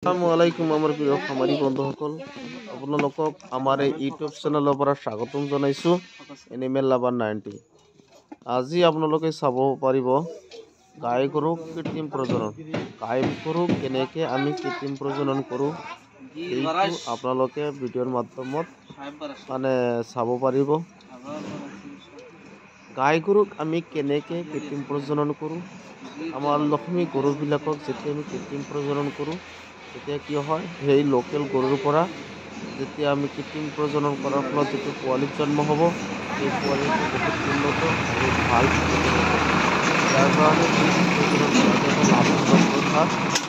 আসসালামুআলাইকুম আমাৰ প্ৰিয় খামাৰী বন্ধুসকল, আপোনালোকক আমাৰ এই ইউটিউব চেনেলৰ পৰা স্বাগতম জনাইছোঁ। Animal lover 90। আজি আপোনালোকে চাব পাৰিব গাই গৰুক কৃত্ৰিম প্ৰজনন। গাই গৰুক কেনেকৈ আমি কৃত্ৰিম প্ৰজনন কৰোঁ, এইটো আপোনালোকে ভিডিঅ'ৰ মাধ্যমত চাব পাৰিব। গাই গৰুক আমি কেনেকৈ কৃত্ৰিম প্ৰজনন কৰোঁ। আমাৰ লক্ষ্মী গৰুবিলাকক যেতিয়া আমি কৃত্ৰিম প্ৰজনন কৰোঁ, তেতিয়া কি হয়, সেই লোকেল গৰুৰ পৰা যেতিয়া আমি কৃত্ৰিম প্ৰজনন কৰাৰ ফলত যিটো পোৱালি জন্ম হ'ব, সেই পোৱালিটো বহুত উন্নত আৰু ভাল প্ৰজনন হ'ব। যাৰ কাৰণে প্ৰজনন কৰাটো লাভজনক কথা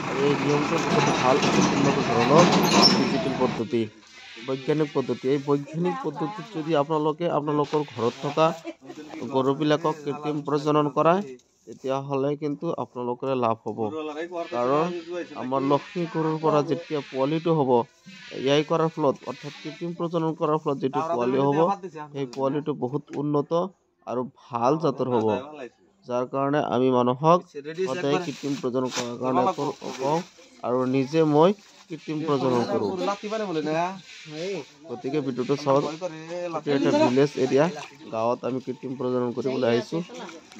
আৰু এই নিয়মটো বহুত ভাল আৰু উন্নত ধৰণৰ ডিজিটেল পদ্ধতি, বৈজ্ঞানিক পদ্ধতি। এই বৈজ্ঞানিক পদ্ধতিত যদি আপোনালোকৰ ঘৰত থকা গৰুবিলাকক কৃত্ৰিম প্ৰজনন কৰায়, তেতিয়াহ'লে কিন্তু আপোনালোকৰে লাভ হ'ব। কাৰণ আমাৰ লক্ষ্মী গৰুৰ পৰা যেতিয়া পোৱালিটো হ'ব, এয়াই কৰাৰ ফলত অৰ্থাৎ কৃত্ৰিম প্ৰজনন কৰাৰ ফলত যিটো পোৱালি হ'ব, সেই পোৱালিটো বহুত উন্নত আৰু ভাল জাতৰ হ'ব। যাৰ কাৰণে আমি মানুহক সদায় কৃত্ৰিম প্ৰজনন কৰাৰ কাৰণে কওঁ আৰু নিজে মই কৃত্ৰিম প্ৰজনন কৰোঁ। গতিকে ভিডিঅ'টো চাওক। এটা ভিলেজ এৰিয়া, গাঁৱত আমি কৃত্ৰিম প্ৰজনন কৰিবলৈ আহিছোঁ।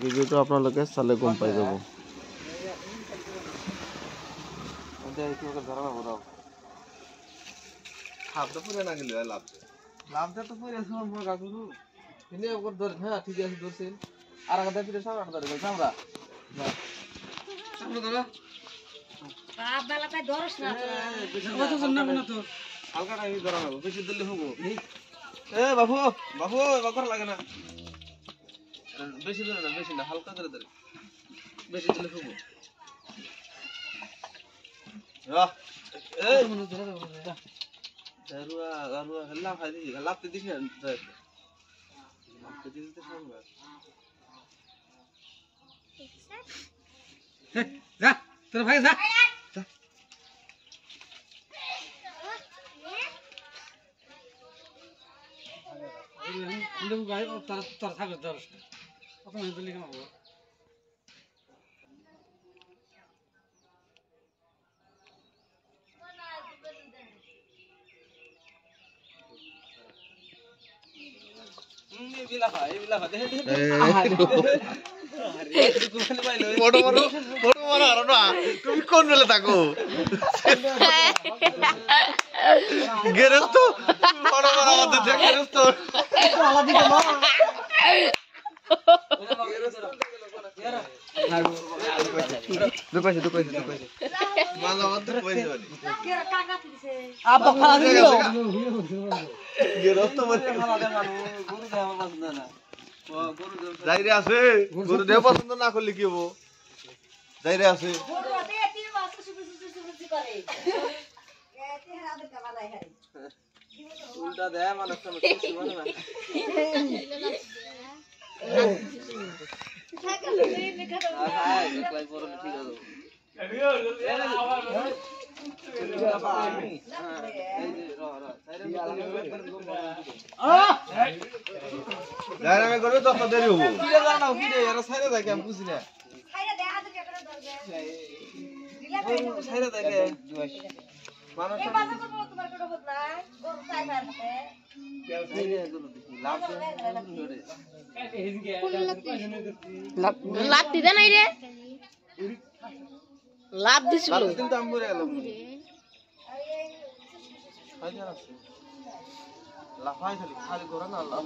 ভিডিঅ'টো আপোনালোকে চালে গম পাই যাব। বাবু বাবু বাবু লাগে না, বেশি ধরে না, বেশি না, হালকা করে ধরে, বেশি দিলে হবো। তোর ভাই যা তার থাকবে তুমি কোন বেলে থাকো গেরস্ত বড় বড় আমাদের গেরস্ত যাইরে আছে গরু দেহ পছন্দ না করলে কি হবো, যাইরে আছে উল্টা দেয় মানুষ করবে তত দেরি হবো। আমি বুঝি না লাভ দিতে নাই রে, লাভ দিছিল লাফাই খালি খালি করে না লাভ